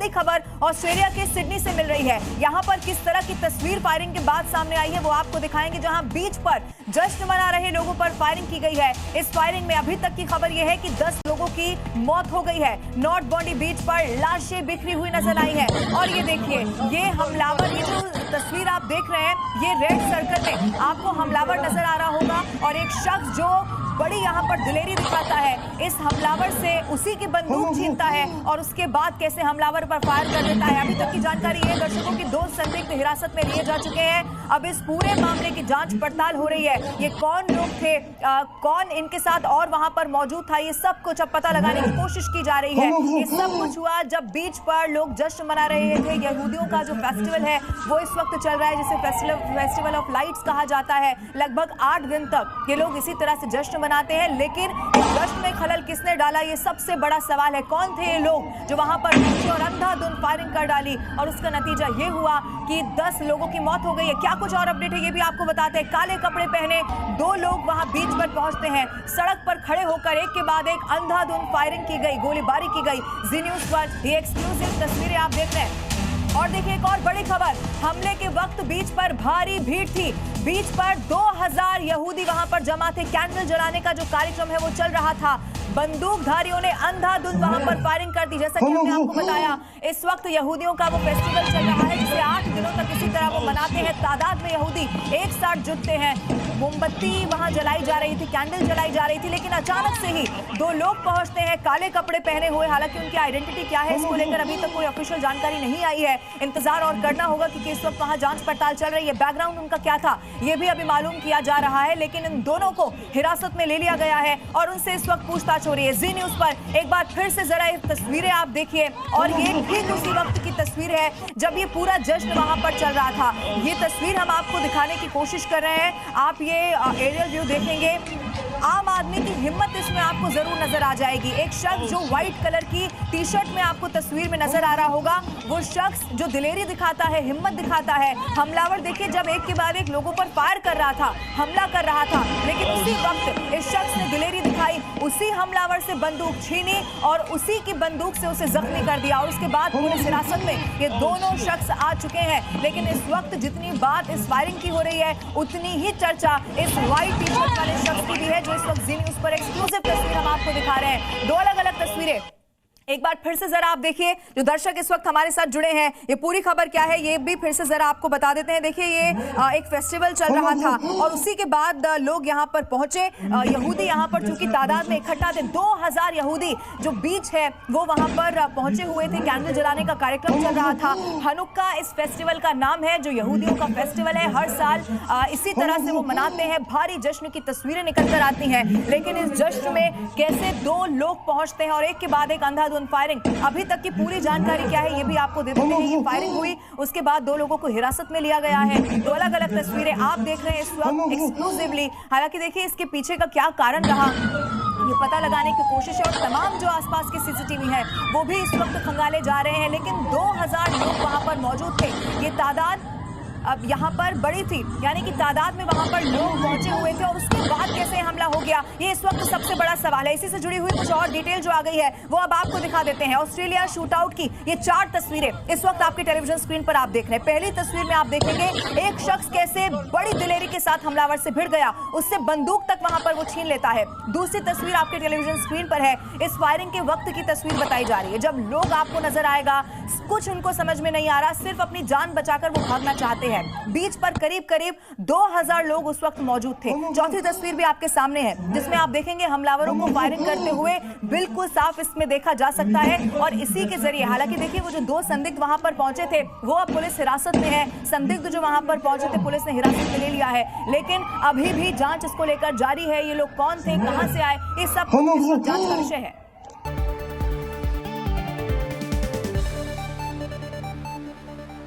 बड़ी खबर ऑस्ट्रेलिया के सिडनी से मिल रही है। यहाँ पर किस तरह की तस्वीर फायरिंग के बाद सामने आई है वो आपको दिखाएंगे, जहाँ बीच पर जश्न मना रहे लोगों पर फायरिंग की गई है। इस फायरिंग में अभी तक की खबर यह है कि 10 लोगों की मौत हो गई है। नॉर्थ बॉन्डी बीच पर लाशें बिखरी हुई नजर आई है। और ये देखिए, ये हमलावर, ये जो तस्वीर आप देख रहे हैं, ये रेड सर्कल में आपको हमलावर नजर आ रहा होगा और एक शख्स जो बड़ी यहाँ पर दिलेरी दिखाता है, इस हमलावर से उसी की बंदूक छीनता है और उसके बाद कैसे हमलावर पर फायर कर देता है। अभी तक की जानकारी है दर्शकों की 2 संदिग्ध हिरासत में लिए जा चुके हैं। अब इस पूरे मामले की जांच पड़ताल हो रही है। ये कौन लोग थे, कौन इनके साथ और वहां पर मौजूद था, ये सब कुछ अब पता लगाने की कोशिश की जा रही है। ये सब कुछ हुआ जब बीच पर लोग जश्न मना रहे थे। यहूदियों का जो फेस्टिवल है वो इस वक्त चल रहा है, जिसे फेस्टिवल ऑफ लाइट्स कहा जाता है। लगभग 8 दिन तक ये लोग इसी तरह से जश्न मनाते हैं, लेकिन इस जश्न में खलल किसने डाला, ये सबसे बड़ा सवाल है। कौन थे ये लोग जो वहां पर पहुंचे और अंधाधुंध फायरिंग कर डाली और उसका नतीजा ये हुआ कि 10 लोगों की मौत हो गई है। क्या कुछ और अपडेट है ये भी आपको बताते हैं। काले कपड़े पहने 2 लोग वहां बीच पर पहुंचते हैं, सड़क पर खड़े होकर एक के बाद एक अंधाधुंध फायरिंग की गई, गोलीबारी की गई। जी न्यूज पर ये एक्सक्लूसिव तस्वीरें आप देख रहे हैं। और देखिए एक और बड़ी खबर, हमले के वक्त बीच पर भारी भीड़ थी। बीच पर 2000 यहूदी वहां पर जमा थे। कैंडल जलाने का जो कार्यक्रम है वो चल रहा था। बंदूकधारियों ने अंधाधुंध वहां पर फायरिंग कर दी। जैसा कि हमने आपको बताया, इस वक्त यहूदियों का वो फेस्टिवल चल रहा है जिसे 8 दिनों तक इसी तरह वो मनाते हैं। तादाद में यहूदी एक साथ जुटते हैं। मोमबत्ती वहां जलाई जा रही थी, कैंडल जलाई जा रही थी, लेकिन अचानक से ही 2 लोग पहुंचते हैं काले कपड़े पहने हुए। हालांकि उनकी आइडेंटिटी क्या है इसको लेकर अभी तक कोई ऑफिशियल जानकारी नहीं आई है। इंतजार और करना होगा क्योंकि इस वक्त वहां जांच पड़ताल चल रही है। बैकग्राउंड उनका क्या था ये भी अभी मालूम किया जा रहा है, लेकिन इन दोनों को हिरासत में ले लिया गया है और उनसे इस वक्त पूछताछ हो रही है। जी न्यूज पर एक बार फिर से जरा ये तस्वीरें आप देखिए, और ये ठीक उसी वक्त की तस्वीर है जब ये पूरा जश्न वहां पर चल रहा था। ये तस्वीर हम आपको दिखाने की कोशिश कर रहे हैं। आप ये एरियल व्यू देखेंगे, आम आदमी की हिम्मत इसमें आपको जरूर नजर आ जाएगी। एक शख्स जो व्हाइट कलर की टी-शर्ट में आपको तस्वीर में नजर आ रहा होगा, वो शख्स जो दिलेरी दिखाता है, हिम्मत दिखाता है। हमलावर देखिए जब एक के बाद एक लोगों पर फायर कर रहा था, हमला कर रहा था, लेकिन उसी वक्त इस शख्स ने दिलेरी दिखाई, उसी हमलावर से बंदूक छीनी और उसी की बंदूक से उसे जख्मी कर दिया। और उसके बाद पुलिस हिरासत में ये दोनों शख्स आ चुके हैं। लेकिन इस वक्त जितनी बात इस फायरिंग की हो रही है, उतनी ही चर्चा इस व्हाइट टी-शर्ट वाले शख्स की भी है, जो इस वक्त जी न्यूज पर एक्सक्लूसिव तस्वीर हम आपको दिखा रहे हैं। 2 अलग-अलग तस्वीरें एक बार फिर से जरा आप देखिए। जो दर्शक इस वक्त हमारे साथ जुड़े हैं, ये पूरी खबर क्या है ये भी फिर से जरा आपको बता देते हैं। देखिए ये एक फेस्टिवल चल रहा था और उसी के बाद लोग यहाँ पर पहुंचे। यहूदी यहाँ पर चूंकि तादाद में इकट्ठा थे, 2000 यहूदी जो बीच है वो वहाँ पर पहुंचे हुए थे। कैंडल जलाने का कार्यक्रम चल रहा था। हनुक्का इस फेस्टिवल का नाम है, जो यहूदियों का फेस्टिवल है। हर साल इसी तरह से वो मनाते हैं। भारी जश्न की तस्वीरें निकल कर आती हैं, लेकिन इस जश्न में कैसे 2 लोग पहुंचते हैं और एक के बाद एक अंधाधुंध फायरिंग। अभी तक की पूरी जानकारी क्या है ये भी आपको दे देते हैं। ये फायरिंग हुई, उसके बाद 2 लोगों को हिरासत में लिया गया है। 2 अलग-अलग तस्वीरें आप देख रहे हैं इस वक्त एक्सक्लूसिवली। हालांकि देखिए इसके पीछे का क्या कारण रहा ये पता लगाने की कोशिश है और तमाम जो आसपास के सीसीटीवी है वो भी इस वक्त खंगाले जा रहे हैं। लेकिन 2000 लोग वहां पर मौजूद थे। ये तादाद अब यहाँ पर बड़ी थी, यानी कि तादाद में वहां पर लोग पहुंचे हुए थे और उसके बाद कैसे हमला हो गया, ये इस वक्त सबसे बड़ा सवाल है। इसी से जुड़ी हुई कुछ और डिटेल जो आ गई है वो अब आपको दिखा देते हैं। ऑस्ट्रेलिया शूटआउट की ये 4 तस्वीरें इस वक्त आपके टेलीविजन स्क्रीन पर आप देख रहे हैं। पहली तस्वीर में आप देखेंगे एक शख्स कैसे बड़ी दिलेरी के साथ हमलावर से भिड़ गया, उससे बंदूक तक वहां पर वो छीन लेता है। दूसरी तस्वीर आपके टेलीविजन स्क्रीन पर है, इस फायरिंग के वक्त की तस्वीर बताई जा रही है, जब लोग आपको नजर आएगा, कुछ उनको समझ में नहीं आ रहा, सिर्फ अपनी जान बचाकर वो भागना चाहते हैं। बीच पर करीब 2000 लोग उस वक्त मौजूद थे। चौथी तस्वीर भी आपके सामने है, जिसमें आप देखेंगे हमलावरों को फायरिंग करते हुए बिल्कुल साफ इसमें देखा जा सकता है। और इसी के जरिए, हालांकि देखिए वो जो 2 संदिग्ध वहां पर पहुंचे थे वो अब पुलिस हिरासत में है। संदिग्ध जो वहां पर पहुंचे थे पुलिस ने हिरासत में ले लिया है, लेकिन अभी भी जांच इसको लेकर जारी है। ये लोग कौन थे, कहां से आए, ये सब जांच का विषय है।